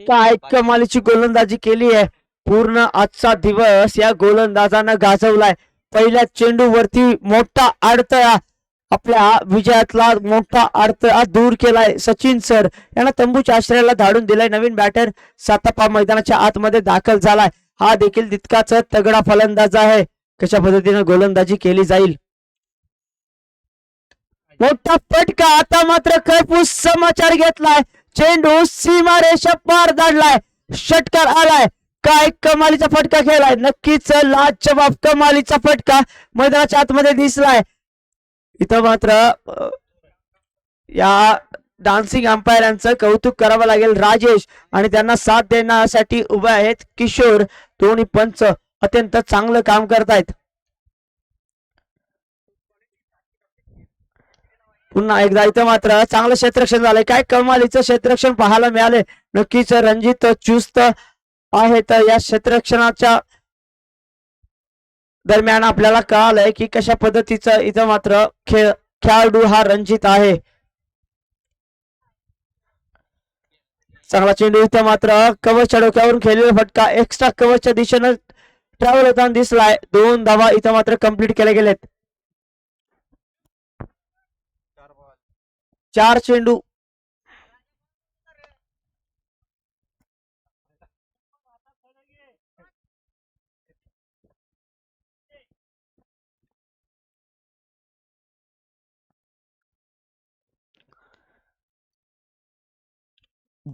काय कमालीची गोलंदाजी केली आहे. पूर्ण आजचा दिवस या गोलंदाजानं गाजवलाय. पहिल्या चेंडूवरती मोठा अडथळा, आपल्या विजयातला मोठा अडथळा दूर केलाय. सचिन सर यांना तंबूच्या आश्रयाला धाडून दिलाय. नवीन बॅटर सातापा मैदानाच्या आतमध्ये दाखल झालाय. हा देखील तितकाच तगडा फलंदाज आहे. कशा पद्धतीने गोलंदाजी केली जाईल. मोठा फटका, आता मात्र खरपूस समाचार घेतलाय. चेंडू सीमारेषा पार धाडलाय. षटकार आलाय. काय कमालीचा फटका खेळलाय. नक्कीच लाजवाब कमालीचा फटका मैदानाच्या आतमध्ये दिसलाय. इथं मात्र या डान्सिंग अंपायरांचं कौतुक करावं लागेल. राजेश आणि त्यांना साथ देण्यासाठी उभे आहेत किशोर. दोन्ही पंच अत्यंत चांगलं काम करतायत. पुन्हा एकदा इथं मात्र चांगलं क्षेत्ररक्षण झालंय. काय कमालीचं क्षेत्ररक्षण पाहायला मिळाले. नक्कीच रणजित चुस्त आहे. तर या क्षेत्ररक्षणाच्या दरम्यान आपल्याला कळालंय की कशा पद्धतीचं इथं मात्र खेळाडू हा रणजित आहे. चांगला चेंडू इथं मात्र कवचच्या डोक्यावरून खेळलेला फटका एक्स्ट्रा कवचच्या दिशेनं ट्रॅव्हल होताना दिसलाय. 2 धावा इथं मात्र कंप्लीट केले गेलेत. 4 चेंडू.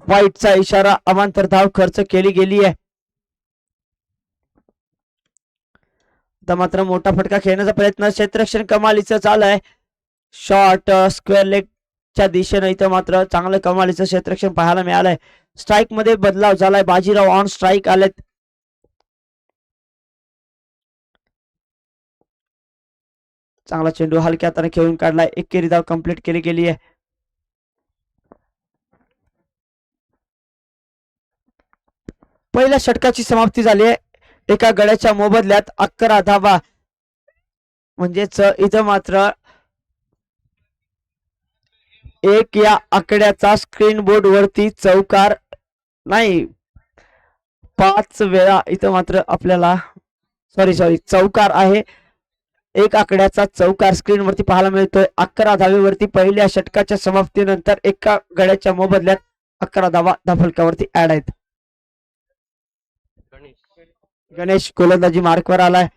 वाईटचा इशारा, अवांतर धाव खर्च केली गेली आहे. आता मात्र मोठा फटका खेळण्याचा प्रयत्न क्षेत्ररक्षण कमालीचं चालू शॉर्ट स्क्वेअर लेग च्या दिशेनं इथं मात्र चांगलं कमालीचं क्षेत्ररक्षण पाहायला मिळालंय. स्ट्राईक मध्ये बदलाव झालाय. बाजीराव ऑन स्ट्राईक आलेत. चांगला चेंडू हलक्या हाताने खेळून काढलाय. एकेरी धाव कंप्लीट केली गेली आहे. पहिल्या षटकाची समाप्ती झाली आहे. एका गड्याच्या मोबदल्यात 11 धावा. म्हणजेच इथं मात्र एक या आकड्याचा स्क्रीन बोर्ड वरती चौकार नाही, 5 वेळा इथं मात्र आपल्याला सॉरी चौकार आहे. एक आकड्याचा चौकार स्क्रीन वरती पाहायला मिळतोय. 11 धावेवरती पहिल्या षटकाच्या समाप्तीनंतर एका गड्याच्या मोबदल्यात 11 धावा धाफलकावरती ऍड आहेत. गणेश गोलंदाजी मार्कवर आलाय.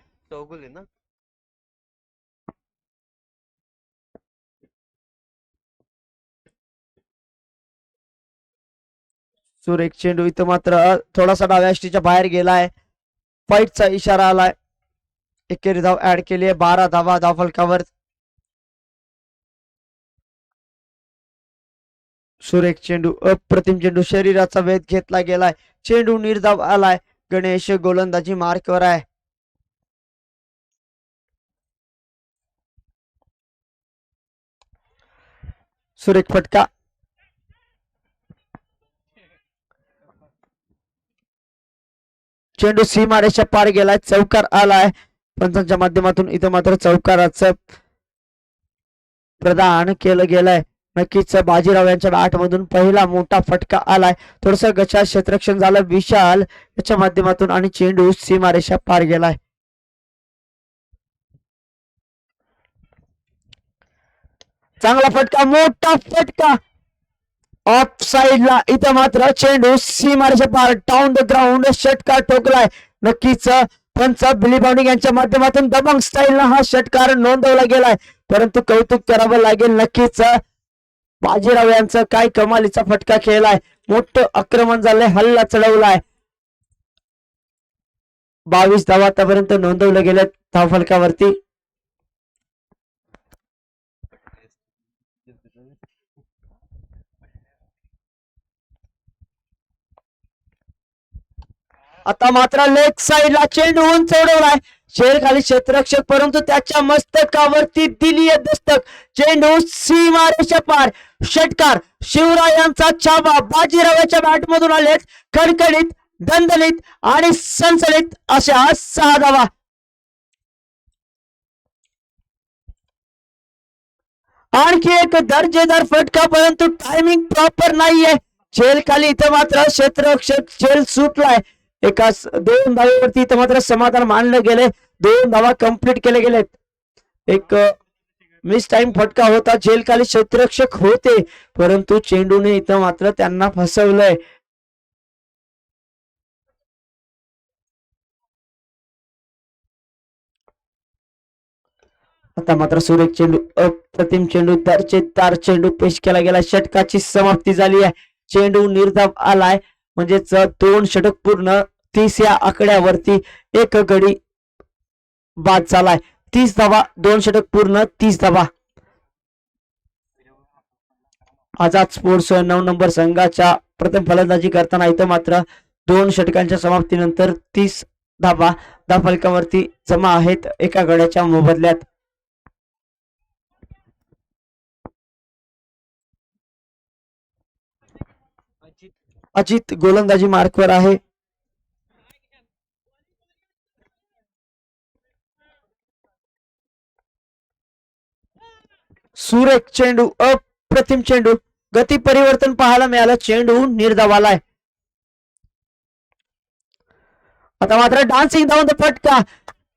सुरेख चेंडू इथं मात्र थोडासा डाव्या यष्टीच्या बाहेर गेलाय. फाईटचा इशारा आलाय. एकेरी धाव ऍड केली आहे. 12 धावा धावफलकावर. सुरेख चेंडू, अप्रतिम चेंडू, शरीराचा वेध घेतला गेलाय. चेंडू निर्धाव आलाय. गणेश गोलंदाजी मार्कवर आहे. सुरेख फटका. चेंडू सीमारेषा पार गेलाय. चौकार आलाय. पंचांच्या माध्यमातून इथं मात्र चौकाराचं प्रदान केलं गेलंय. नक्कीच बाजीराव यांच्या बॅट मधून पहिला मोठा फटका आलाय. थोडस गचा क्षेत्ररक्षण झालं विशाल याच्या माध्यमातून आणि चेंडू सीमारेषा पार गेलाय. चांगला फटका, मोठा फटका ऑफ साइडला. इथं मात्र चेंडू सीमारेषा पार डाऊन द ग्राउंड षटकार ठोकलाय. नक्कीच पंच बिली बाउंडिंग यांच्या माध्यमातून दबंग स्टाईलला हा षटकार नोंदवला गेलाय. परंतु कौतुक करावं लागेल नक्कीच बाजीराव यांचं. काय कमालीचा फटका खेळलाय. मोठं आक्रमण झालंय. हल्ला चढवलाय. 22 धावा आतापर्यंत नोंदवले गेले धावफलकावरती. आता मात्र लेग साइडला चेंडू उंच उडवलाय. शेर खाली क्षेत्ररक्षक, परंतु त्याच्या मस्तकावरती दिली दस्तक. चेंडू सीमारेषा पार. षटकार शिवरायांचा छावा बाजीरावाच्या बॅट मधून आलेत. खणखणीत, दणदणीत आणि सणसणीत अशा 6 धावा. आणखी एक दर्जेदार फटका, परंतु टायमिंग प्रॉपर नाहीये. झेल खाली इथं मात्र क्षेत्ररक्षक झेल सुटलाय. एका दोन धावेवरती इथं मात्र समाधान मानलं गेले. 2 धावा कंप्लीट केले गेलेत. एक मिस टाइम फटका होता. झेल खाली क्षेत्ररक्षक होते परंतु चेंडूने इथं मात्र त्यांना फसवलंय. आता मात्र सुरेख चेंडू, अप्रतिम चेंडू, दर्जेदार चेंडू पेश केला गेला. षटकाची समाप्ती झाली आहे. चेंडू निर्धाव आलाय म्हणजेच 2 षटक पूर्ण 30 या आकड्यावरती एक गडी बाद झालाय. 30 धावा, 2 षटक पूर्ण 30 धावा. आझाद स्पोर्ट्स 9 नंबर संघाच्या प्रथम फलंदाजी करताना इथं मात्र 2 षटकांच्या समाप्तीनंतर 30 धावा धावफलकावरती जमा आहेत एका गड्याच्या मोबदल्यात. अजित गोलंदाजी मार्कवर आहे. सुरेख चेंडू, अप्रतिम चेंडू, गती परिवर्तन पाहायला मिळालं. चेंडू निर्धावालाय. आता मात्र डान्सिंग धावून फटका,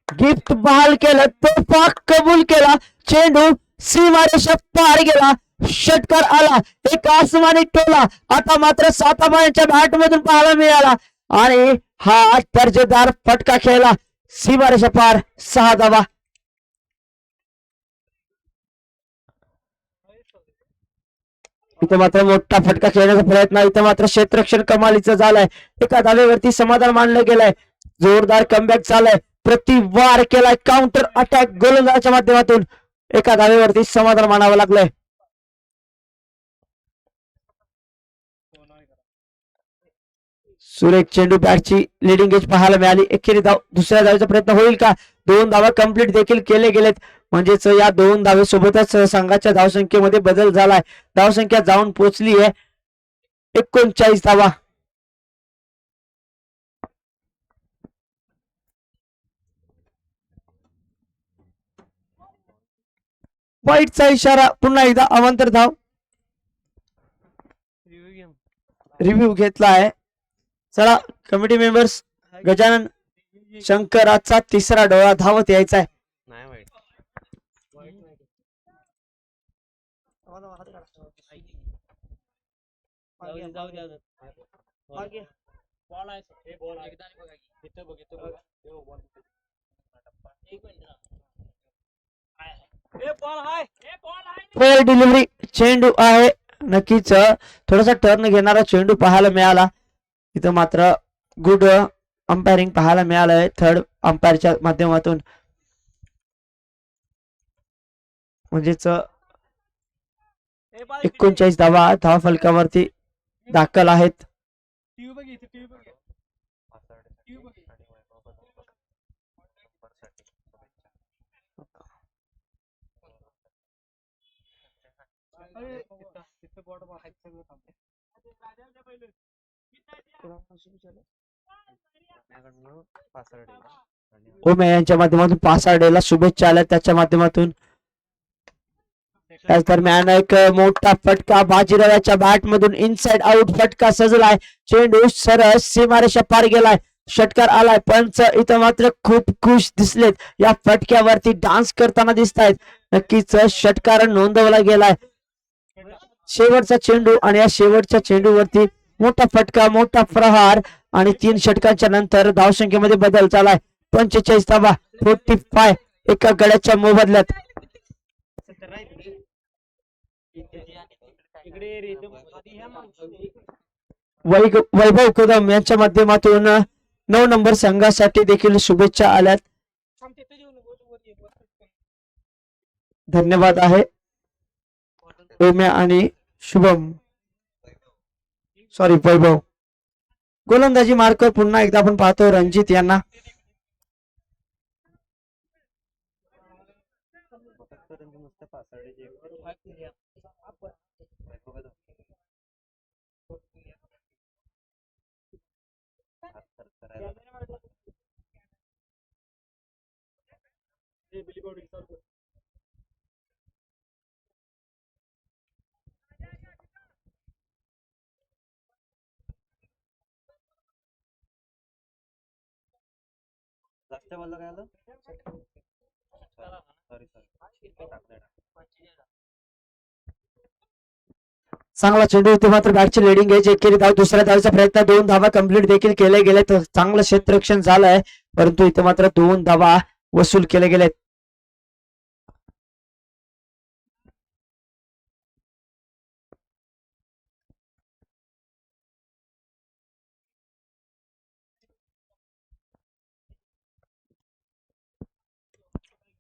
गिफ्ट बहाल केलं, तोफा कबूल केला. चेंडू सीमारेषा पार गेला. षटकार आला, एक आसमानी टोला आता मात्र साताबा यांच्या बॅट मधून पाहायला मिळाला आणि हा दर्जेदार फटका खेळला. सीमारेषा पार, 6 धावा. इथं मात्र मोठा फटका खेळण्याचा प्रयत्न, इथं मात्र क्षेत्ररक्षण कमालीचं झालंय. एका धावेवरती समाधान मानलं गेलंय. जोरदार कमबॅक झालाय. प्रतिवार केलाय, काउंटर अटॅक गोलंदाजाच्या माध्यमातून एका धावेवरती समाधान मानावं लागलंय. सुरेख चेंडू, बॅटची लिडिंग एज पाहायला मिळाली. एकेरी धाव, दुसऱ्या धावेचा प्रयत्न होईल का? 2 धावा कंप्लीट देखील केले गेलेत म्हणजेच या 2 धावेसोबतच संघाच्या धावसंख्येमध्ये बदल झालाय. धावसंख्या जाऊन पोहोचली आहे 39 धावा. वाईटचा इशारा, पुन्हा एकदा अवांतर धाव. रिव्ह्यू घेतला आहे. चला कमिटी मेंबर्स, गजानन शंकराचा तिसरा डोळा धावत यायचा आहे. डिलिव्हरी चेंडू आहे. नक्कीच थोडासा टर्न घेणारा चेंडू पाहायला मिळाला. इथं मात्र गुड अंपायरिंग पाहायला मिळालंय थर्ड अंपायरच्या माध्यमातून. म्हणजेच 39 धावा धाव फलकावरती दाखल आहेत. ओमे यांच्या माध्यमातून पासाडेला शुभेच्छा आल्या त्याच्या माध्यमातून. त्याच दरम्यान एक मोठा फटका बाजीरावाच्या बॅट मधून इनसाइड आउट फटका सजलाय. चेंडू सरळ सीमारेषा पार गेलाय. षटकार आलाय. पंच इथं मात्र खूप खुश दिसलेत. या फटक्यावरती डान्स करताना दिसत आहेत. नक्कीच षटकार नोंदवला गेलाय. शेवटचा चेंडू आणि या शेवटच्या चेंडूवरती मोठा फटका, मोठा प्रहार आणि 3 षटकांच्या नंतर धावसंख्येमध्ये बदल झालाय. 45 धावा, 45 एका गड्याच्या मोबदल्यात. वैभव कदम यांच्या माध्यमातून 9 नंबर संघासाठी देखील शुभेच्छा आल्यात. धन्यवाद आहे ओम्या आणि शुभम, सॉरी वैभव. गोलंदाजी मार्कर पुन्हा एकदा आपण पाहतो रणजित यांना. चांगला चेंडू इथे मात्र बॅटची लिडिंग घ्यायची एकेरी धाव दुसऱ्या धावेचा प्रयत्न 2 धावा कंप्लीट देखील केले गेले तर चांगलं क्षेत्ररक्षण झालंय परंतु इथे मात्र 2 धावा वसूल केले गेलेत.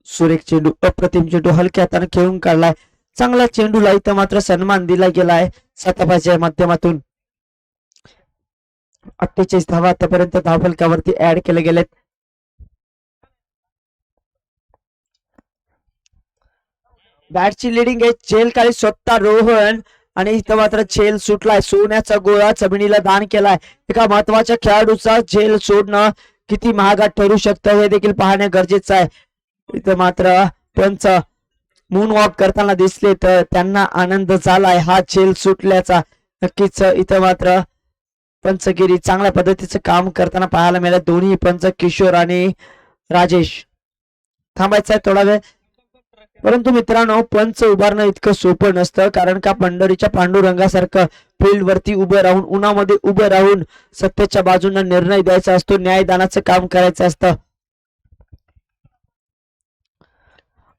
सुरेख चेंडू अप्रतिम चेंडू हलक्या हाताने खेळून काढलाय चांगला चेंडूला इथं मात्र सन्मान दिला गेलाय सातापाच्या माध्यमातून 48 धावा आतापर्यंत धावफलकावरती ऍड केले गेलेत. बॅटची लिडिंग आहे झेल काळी स्वतः रोहन आणि इथं मात्र झेल सुटलाय सोन्याचा गोळा जमिनीला दान केलाय एका महत्वाच्या खेळाडूचा झेल सोडणं किती महागात ठरू शकतं हे देखील पाहणे गरजेचं आहे. इथं मात्र पंच मून वॉक करताना दिसले तर त्यांना आनंद झालाय हा झेल सुटल्याचा. नक्कीच इथं मात्र पंचगिरी चांगल्या पद्धतीचं काम करताना पाहायला मिळालं दोन्ही पंच किशोर आणि राजेश. थांबायचं आहे थोडा वेळ परंतु मित्रांनो पंच उभारणं इतकं सोपं नसतं कारण का पंढरीच्या पांडुरंगासारखं फील्ड वरती उभं राहून उन्हामध्ये उभं राहून सत्तेच्या बाजूने निर्णय द्यायचा असतो न्यायदानाचं काम करायचं असतं.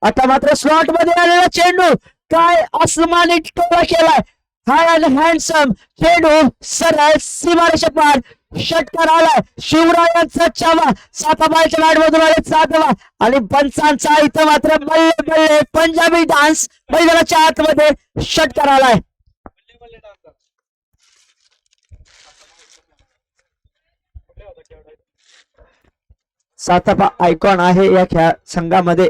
आता मात्र स्लॉट मध्ये आलेला चेंडू काय आसमानी टोला केलाय हाय अँड हँडसम चेंडू सरळ सीमारेषा पार षटकार आलाय शिवरायांचा चावा साताबाईच्या बॅट मधून आले 7 धावा आणि पंचांचा इथं मात्र बल्ले बल्ले पंजाबी डान्स मैदानाच्या आतमध्ये षटकार आलाय. सातापा आयकॉन आहे या खेळ संघामध्ये.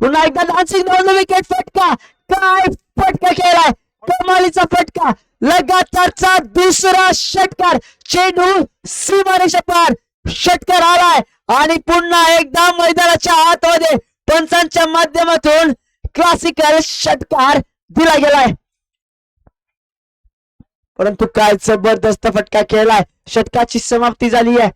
पुन्हा एकदा डान्सिंग विकेट फटका काय फटका केलाय कमालीचा फटका लगातारचा दुसरा षटकार चेंडू सीमारेषा पार षटकार आलाय आणि पुन्हा एकदा मैदानाच्या आतमध्ये पंचांच्या माध्यमातून क्लासिकल षटकार दिला गेलाय. परंतु काय जबरदस्त फटका केलाय षटकाची समाप्ती झाली आहे.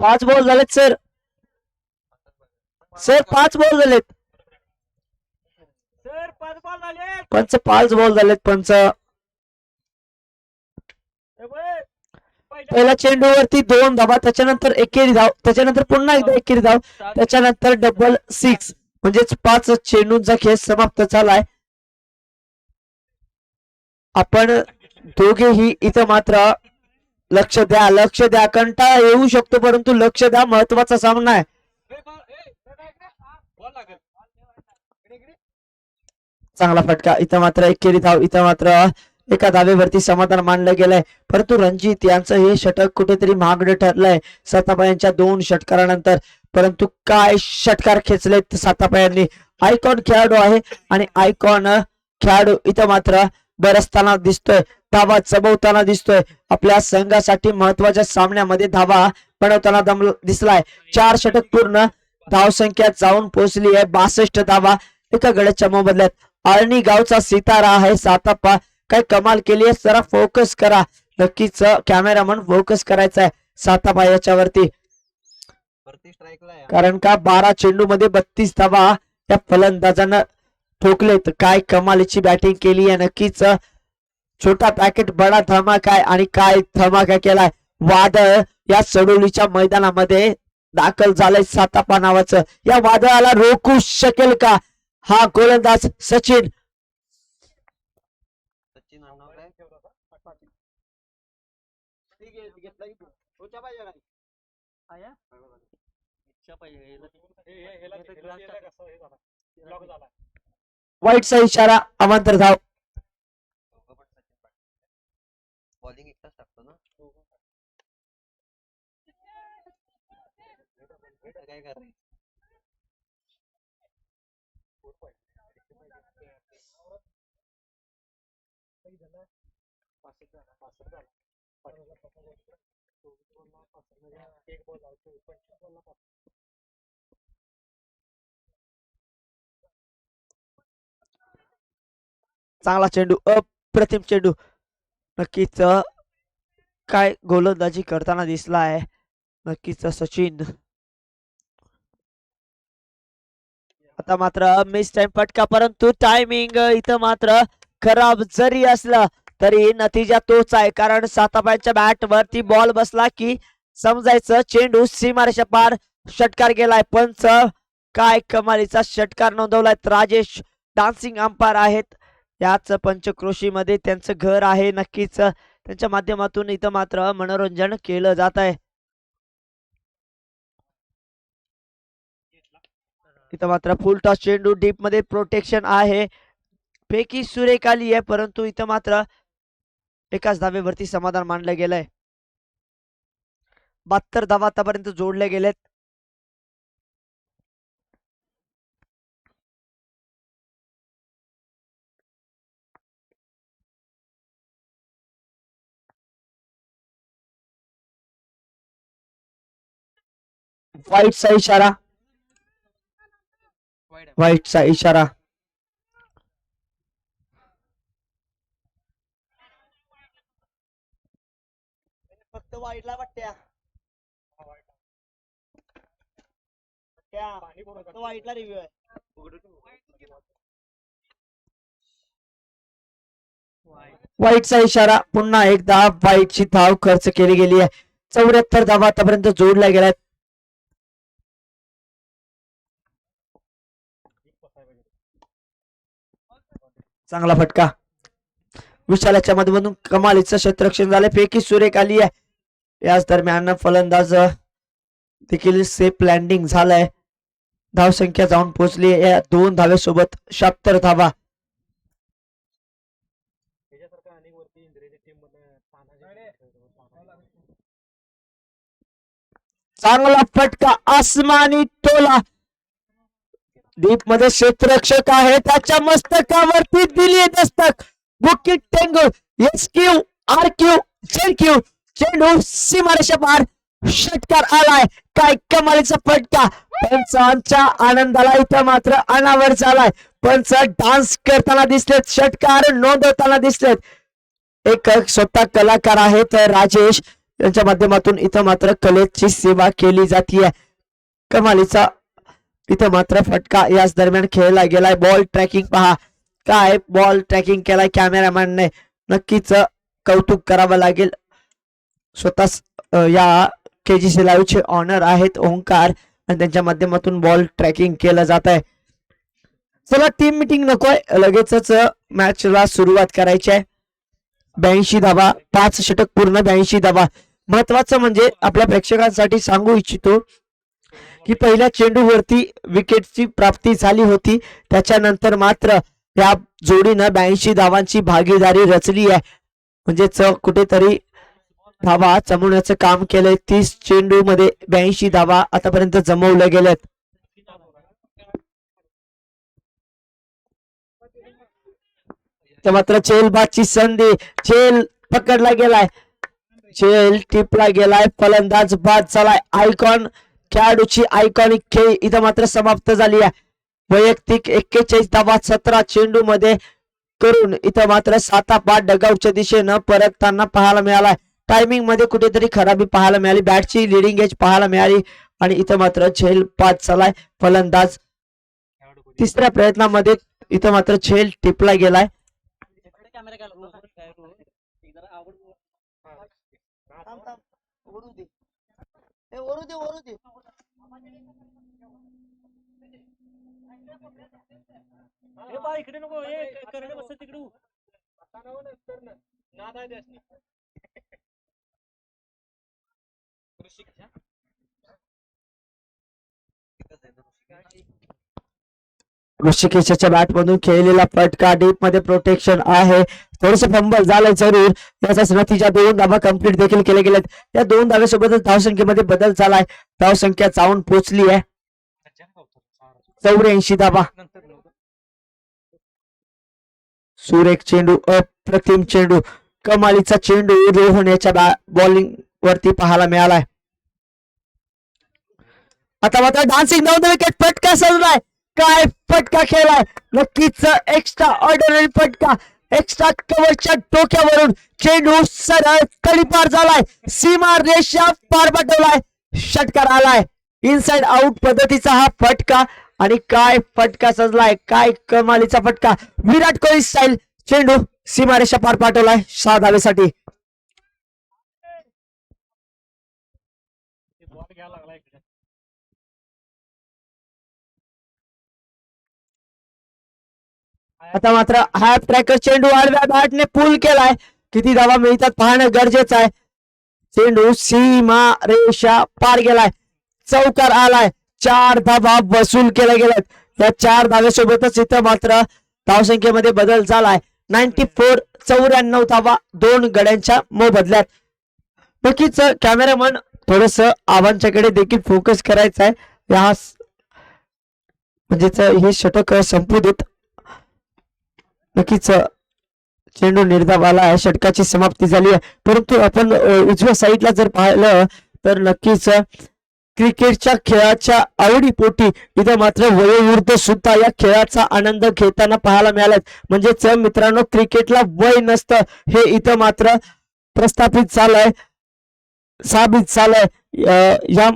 पाच बॉल झालेत सर सर 5 बॉल झालेत पंच 5 बॉल झालेत पंच. पहिल्या चेंडूवरती 2 धावा त्याच्यानंतर एकेरी धाव त्याच्यानंतर पुन्हा एकदा एकेरी धाव त्याच्यानंतर डबल 6 म्हणजेच 5 चेंडूंचा खेळ समाप्त झालाय. आपण दोघेही इथं मात्र लक्ष द्या कंटाळा येऊ शकतो परंतु लक्ष द्या महत्वाचा सामना आहे. चांगला फटका इथं मात्र एकेरी धाव इथं मात्र एका धावेवरती समाधान मानलं गेलंय परंतु रणजित यांचं हे षटक कुठेतरी महागडं ठरलंय सातापायांच्या 2 षटकारानंतर. परंतु काय षटकार खेचलेत सातापायांनी आयकॉन खेळाडू आहे आणि आयकॉन खेळाडू इथं मात्र बरसताना दिसतोय धावा चबवताना दिसतोय आपल्या संघासाठी महत्वाच्या सामन्यामध्ये धावा बनवताना दिसलाय. 4 षटक पूर्ण धावसंख्या जाऊन पोहोचली आहे 62 धावा एका गड्याच्या मोबदल्यात. आळणी गावचा सितारा आहे सातापा काय कमाल केली आहे जरा फोकस करा नक्कीच कॅमेरामन फोकस करायचा आहे सातापा याच्यावरती कारण का 12 चेंडू मध्ये 32 धावा या फलंदाजानं ठोकलेत. काय कमालीची बॅटिंग केली आहे नक्कीच छोटा पॅकेट बडा धमाका आहे आणि काय धमाका केलाय वादळ या सडोलीच्या मैदानामध्ये दाखल झालंय सातापा नावाचं. या वादळाला रोखू शकेल का हा गोलंदाज सचिन. वाईटचा इशारा अमांतर धाव. बॉलिंग एकटाच टाकतो ना काय करायचं चांगला चेंडू, अप्रतिम चेंडू. नक्कीच काय गोलंदाजी करताना दिसला आहे नक्कीच सचिन. आता मात्र मिस टाइम फटका, परंतु टायमिंग इथं मात्र खराब जरी असलं तरी नतीजा तोच आहे, कारण सातापायच्या बॅट वरती बॉल बसला की समजायचं चेंडू सीमारेषा पार षटकार गेलाय. पंच काय कमालीचा षटकार नोंदवलाय. राजेश डान्सिंग अंपायर आहेत, याच पंचक्रोशीमध्ये त्यांचं घर आहे. नक्कीच त्यांच्या माध्यमातून इथं मात्र मनोरंजन केलं जात आहे. इथं मात्र फुल टॉस चेंडू, डीप मध्ये प्रोटेक्शन आहे. पैकी सुरेख आली आहे, परंतु इथं मात्र एकाच धावेवरती समाधान मानलं गेलंय. 72 धावा आतापर्यंत जोडले गेलेत. वाईटचा इशारा, वाईटचा इशारा. फक्त वाईटला वाटत्या, वाईटला रिव्ह्यू आहे. वाईटचा इशारा, पुन्हा एकदा वाईटची धाव खर्च केली गेली आहे. 74 धावा आतापर्यंत जोडल्या गेल्यात. चांगला फटका, विशालाच्या मधून कमालीचं क्षेत्ररक्षण झालंय. पैकी सुरेख आली आहे. याच दरम्यान फलंदाज देखील सेफ लँडिंग झालंय. धाव संख्या जाऊन पोहोचली या 2 धावेसोबत 76 धावा. चांगला फटका, आसमानी टोला, डीप मध्ये क्षेत्ररक्षक आहे, त्याच्या मस्तकावरती दिली दस्तक. बुकिट टेंगुळ, SQ RQ ZQ, चेंडू सीमारेषा पार षटकार आलाय. काय कमालीचा फटका, पंचांच्या आनंदाला इथं मात्र अनावर झालाय. पंच डान्स करताना दिसलेत, षटकार नोंदवताना दिसलेत. एक स्वतः कलाकार आहेत राजेश, यांच्या माध्यमातून इथं मात्र कलेची सेवा केली जातीय. कमालीचा इथं मात्र फटका याच दरम्यान खेळला गेलाय. बॉल ट्रॅकिंग पहा, काय बॉल ट्रॅकिंग केलाय कॅमेरामॅनने, नक्कीच कौतुक करावं लागेल. स्वतः या KGC लाईव्ह चे ऑनर आहेत ओंकार, आणि त्यांच्या माध्यमातून बॉल ट्रॅकिंग केलं जात आहे. चला टीम मीटिंग नकोय, लगेचच मॅचला सुरुवात करायची आहे. 82 धावा, 5 षटक पूर्ण, 82 धावा. महत्वाचं म्हणजे आपल्या प्रेक्षकांसाठी सांगू इच्छितो की पहिल्या चेंडूवरती विकेटची प्राप्ती झाली होती, त्याच्यानंतर मात्र या जोडीनं 82 धावांची भागीदारी रचली आहे. म्हणजेच कुठेतरी धावा जमवण्याचं काम केलंय. 30 चेंडू मध्ये 82 धावा आतापर्यंत जमवल्या गेल्यात. मात्र चेलबादची संधी, चेल पकडला गेलाय, चेल टिपला गेलाय, फलंदाज बाद झालाय. आयकॉन खेळाडूची आयकॉनिक खेळ इथं मात्र समाप्त झाली आहे. वैयक्तिक 41 धावा 17 चेंडू मध्ये करून इथं मात्र 7-5 डगआउटच्या दिशेनं परतताना पाहायला मिळालाय. टायमिंग मध्ये कुठेतरी खराबी पाहायला मिळाली, बॅटची लिडिंग एज पाहायला मिळाली, आणि इथं मात्र झेल बाद झालाय. फलंदाज तिसऱ्या प्रयत्नामध्ये इथं मात्र झेल टिपला गेलाय. इकडे नको तिकडू. ऋषिकेशच्या बॅट मधून खेळलेला फटका, डीप मध्ये प्रोटेक्शन आहे. थोडस फंबल झालंय जरूर, याचाच नतीजा 2 धावा कंप्लीट देखील केले गेलेत. या 2 धावेसोबतच धावसंख्येमध्ये बदल झालाय. धावसंख्या जाऊन पोहोचली आहे 84 धावा. सुरेख चेंडू, अप्रतिम चेंडू, कमालीचा चेंडू रोहन याच्या बॉलिंग वरती पाहायला मिळालाय. आता मात्र डान्सिंग डाऊन द विकेट, फटका सजलाय. काय फटका खेळलाय, नक्कीच एक्स्ट्रा ऑर्डिनरी फटका. एक्स्ट्रा कव्हरच्या डोक्यावरून चेंडू सरळ तडीपार झालाय, सीमा रेषा पार पाठवलाय, षटकार आलाय. इनसाइड आउट पद्धतीचा हा फटका आणि काय फटका सजलाय, काय कमालीचा फटका. विराट कोहली स्टाईल चेंडू सीमारेषा पार पाठवलाय 6 धावेसाठी. बॉल घ्यायला लागला इकडे. आता मात्र हाफ ट्रॅकर चेंडू आडव्या बॅटने पुल केलाय. किती धावा मिळतात पाहणं गरजेचं आहे. चेंडू सीमा रेषा पार गेलाय, चौकार आलाय. 4 धावा वसूल केल्या गेल्यात. या 4 धाव्यासोबतच इथं मात्र धावसंख्येमध्ये बदल झालाय. 94 94 धावा 2 गड्यांच्या मोबदल्यात. नक्कीच कॅमेरामन थोडस आव्हानच्याकडे देखील फोकस करायचा आहे. या म्हणजेच हे षटक संपू देत. नक्कीच चेंडू निर्धाव आला आहे, षटकाची समाप्ती झाली आहे. परंतु आपण उजव्या साईडला जर पाहिलं तर नक्कीच क्रिकेटच्या खेळाच्या आवडीपोटी इथं मात्र वयोवृद्ध सुद्धा या खेळाचा आनंद घेताना पाहायला मिळालात. म्हणजेच मित्रांनो, क्रिकेटला वय नसतं हे इथं मात्र प्रस्थापित झालंय, साबित झालंय. या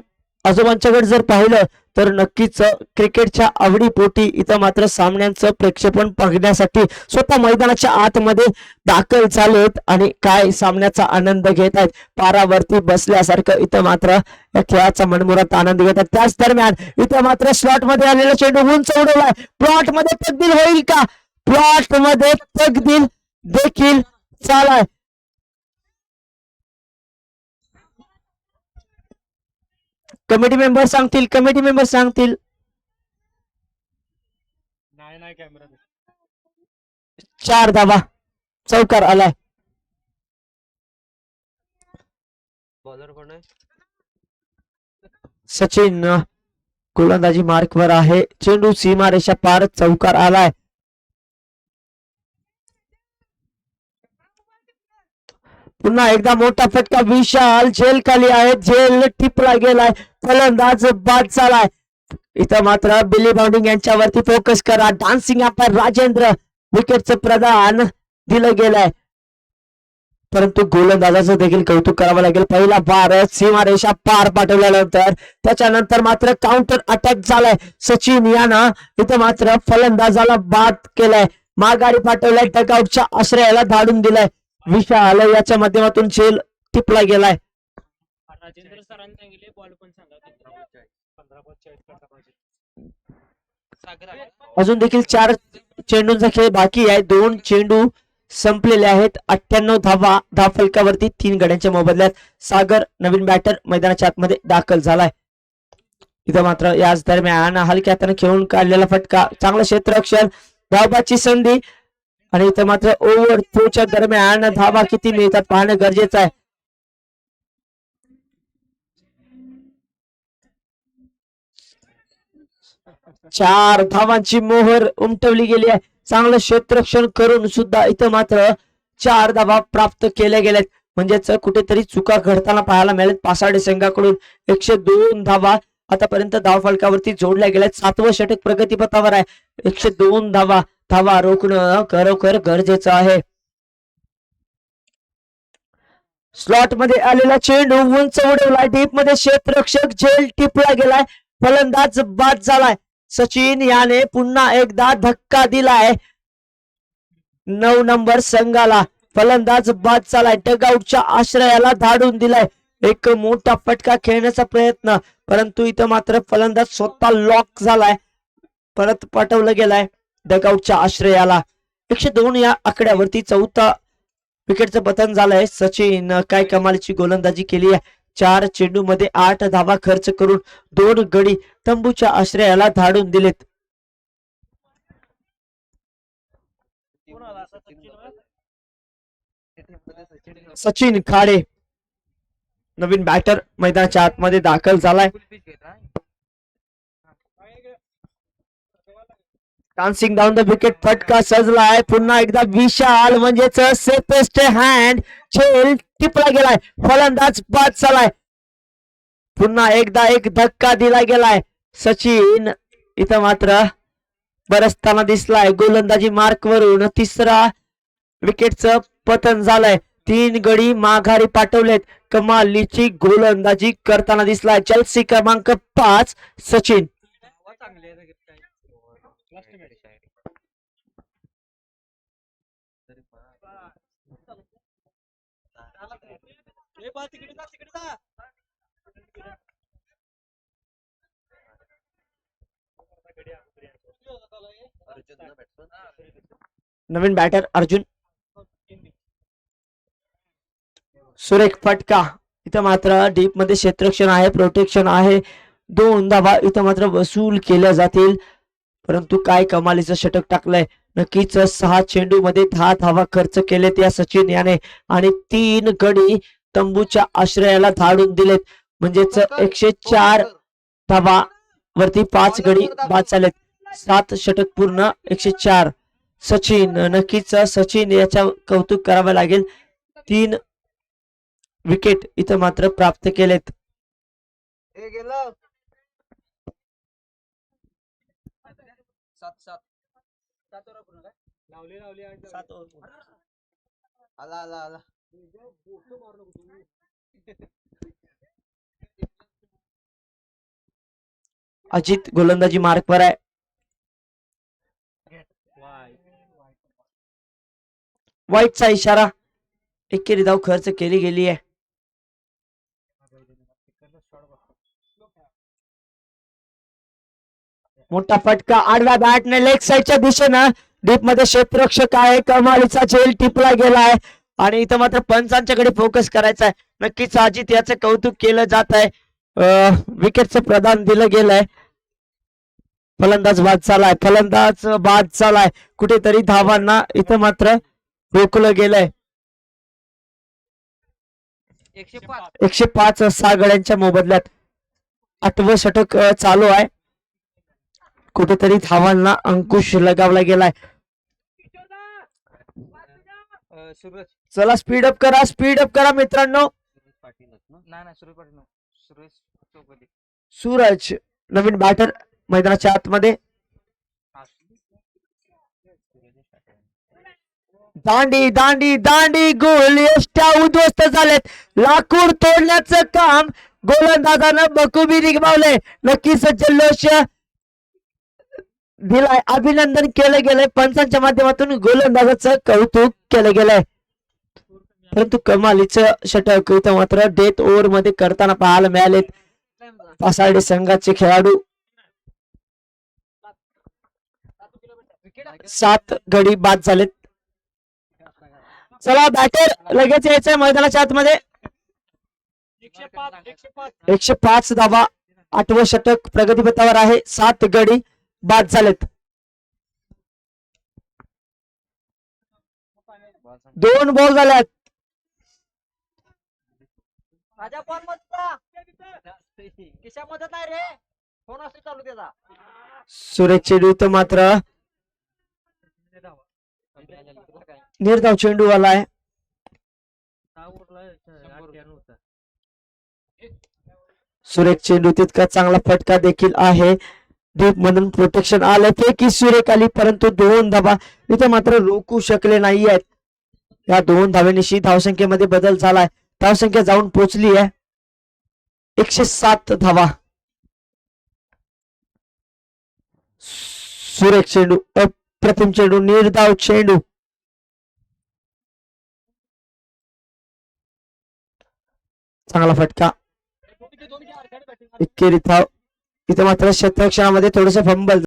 आजोबांच्याकडे जर पाहिलं तर नक्कीच क्रिकेटच्या आवडीपोटी इथं मात्र सामन्यांचं प्रक्षेपण बघण्यासाठी स्वतः मैदानाच्या आतमध्ये दाखल झालेत आणि काय सामन्याचा आनंद घेत आहेत. पारावरती बसल्यासारखं इथं मात्र या खेळाचा मनमुराद आनंद घेतात. त्याच दरम्यान इथं मात्र स्लॉट मध्ये आलेला चेंडू उंच उडवलाय. प्लॉट मध्ये तब्दील होईल का? प्लॉट मध्ये तब्दील देखील चालाय. कमिटी मेंबर सांगतील, कमिटी मेंबर सांगतील. नाही कॅमेरा 4 धावा, चौकार आलाय. बॉलर कोण आहे? सचिन गोलंदाजी मार्कवर आहे. चेंडू सीमारेषा पार, चौकार आलाय. पुन्हा एकदा मोठा फटका. विशाल झेल खाली आहे, झेल टिपला गेलाय, फलंदाज बाद झालाय. इथं मात्र बिली बाउंडिंग यांच्यावरती फोकस करा. डान्सिंग अंपायर राजेंद्र, विकेटचं प्रदान दिलं गेलंय. परंतु गोलंदाजाचं देखील कौतुक करावं लागेल. पहिला बार सीमारेषा पार पाठवल्यानंतर त्याच्यानंतर मात्र काउंटर अटॅक झालाय. सचिन यानं इथं मात्र फलंदाजाला बाद केलाय, माघारी पाठवलाय, डगआउटच्या आश्रयाला धाडून दिलाय. विशाल याच्या माध्यमातून झेल टिपला गेलाय. राजेंद्र सरांनी सांगितले बॉल पण सांगा 15 सागर आला. अजून देखील 4 चेंडूंचा खेळ बाकी आहे. 2 चेंडू संपलेले आहेत. 98 धावा धावफलकावरती 3 गड्यांच्या मोबदल्यात. सागर नवीन बॅटर मैदानाच्या आतमध्ये दाखल झालाय. इथं मात्र याच दरम्यान हलक्या हाताने खेळून काढलेला फटका, चांगलं क्षेत्ररक्षण, धावबाची संधी आणि इथं मात्र ओव्हर थ्रोच्या दरम्यान धावा किती मिळतात पाहणं गरजेचं आहे. चार धावांची मोहर उमटवली गेली आहे. चांगलं क्षेत्ररक्षण करून सुद्धा इथं मात्र 4 धावा प्राप्त केल्या गेल्यात. म्हणजेच कुठेतरी चुका घडताना पाहायला मिळेल. पासाडे संघाकडून 102 धावा आतापर्यंत धावफलकावरती जोडल्या गेल्यात. 7वं षटक प्रगतीपथावर आहे. 102 धावा रोखणं खरोखर गरजेचं आहे. स्लॉट मध्ये आलेला चेंडू उंच उडवलाय, डीप मध्ये क्षेत्ररक्षक झेल टिपला गेलाय, फलंदाज बाद झालाय. सचिन याने पुन्हा एकदा धक्का दिलाय 9 नंबर संघाला. फलंदाज बाद झालाय, डगआउटच्या आश्रयाला धाडून दिलाय. एक मोठा फटका खेळण्याचा प्रयत्न, परंतु इथं मात्र फलंदाज स्वतः लॉक झालाय, परत पाठवलं गेलाय डगआउटच्या आश्रयाला. 102 या आकड्यावरती 4था विकेटचं पतन झालंय. सचिन काय कमालीची गोलंदाजी केली आहे. 4 चेंडू मध्ये 8 धावा खर्च करून 2 गडी तंबूच्या आश्रयाला धाडून दिलेत. सचिन खाडे नवीन बॅटर मैदानाच्या आतमध्ये दाखल झालाय. डान्सिंग डाऊन द विकेट फटका सजलाय. पुन्हा एकदा विशाल म्हणजेच सेफेस्ट हँड झेल टिपला गेलाय, फलंदाज बाद झालाय. पुन्हा एकदा एक धक्का दिला गेलाय. सचिन इथं मात्र बरसताना दिसलाय. गोलंदाजी मार्क वरून तिसरा विकेटचं पतन झालंय. 3 गडी माघारी पाठवलेत. कमालीची गोलंदाजी करताना दिसलाय चेल्सी क्रमांक 5 सचिन. नवीन बॅटर अर्जुन. सुरेख फटका. इथं मात्र डीप मध्ये क्षेत्ररक्षण आहे, प्रोटेक्शन आहे. 2 धावा इथं मात्र वसूल केल्या जातील. परंतु काय कमालीचं षटक टाकलंय. नक्कीच 6 चेंडू मध्ये 10 धावा खर्च केलेत या सचिन याने आणि 3 गडी तंबूच्या आश्रयाला धाडून दिलेत. म्हणजेच 104 धावा वरती 5 गडी बाद झालेत. 7 षटक पूर्ण 104. सचिन, नक्कीच सचिन याच्या कौतुक करावे लागेल. 3 विकेट इथं मात्र प्राप्त केलेत. अजित गोलंदाजी मार्कवर आहे. वाईटचा इशारा. एकेरी धाव खर्च केली गेली आहे. मोठा फटका आडव्या बॅटने लेग साईडच्या दिशेनं डीप मध्ये क्षेत्ररक्षक आहे. कमालीचा झेल टिपला गेलाय आणि इथं मात्र पंचांच्याकडे फोकस करायचा आहे. नक्कीच अजित याचं कौतुक केलं जात आहे. विकेटचं प्रदान दिलं गेलंय. फलंदाज बाद झालाय. कुठेतरी धावांना इथं मात्र रोखलं गेलंय. 105 6 गड्यांच्या मोबदल्यात 8वं षटक चालू आहे. कुठेतरी धावांना अंकुश लगावला गेलाय. चला स्पीड अप करा मित्रांनो. सूरज नवीन बॅटर मैदानाच्या आतमध्ये. दांडी गोल यष्ट्या उद्ध्वस्त झालेत. लाकूड तोडण्याचं काम गोलंदाजानं बखुबी निभावलंय. नक्कीच जल्लोष दिलाय. अभिनंदन केलं गेलंय. पंचांच्या माध्यमातून गोलंदाजाचं कौतुक केलं गेलंय. परंतु कमालीचं षटक इथं मात्र डेथ ओव्हर मध्ये करताना पाहायला मिळालेत पासार्डे संघाचे खेळाडू. 7 गडी बाद झालेत. चला बॅटर लगेच यायचंय मैदानाच्या आतमध्ये. 105 धावा 8वं षटक प्रगतीपथावर आहे. 7 गडी बाद झालेत. 2 बॉल झाल्यात. सुरेश चेंडू तर मात्र निर्धाव चेंडू वाला आहे. सुरेश चेंडू तितका चांगला फटका देखील आहे. डीप मधून प्रोटेक्शन आलं फेकी सुरेख आली परंतु 2 धावा इथे मात्र रोखू शकले नाही आहेत. या 2 धावेनिशी धावसंख्येमध्ये बदल झालाय. धावसंख्या जाऊन पोहोचली आहे 107 धावा. सुरेख चेंडू अप्रतिम चेंडू निर्धाव चेंडू. चांगला फटका. एकेरी धाव. इथे मात्र क्षेत्ररक्षणामध्ये थोडस फंबल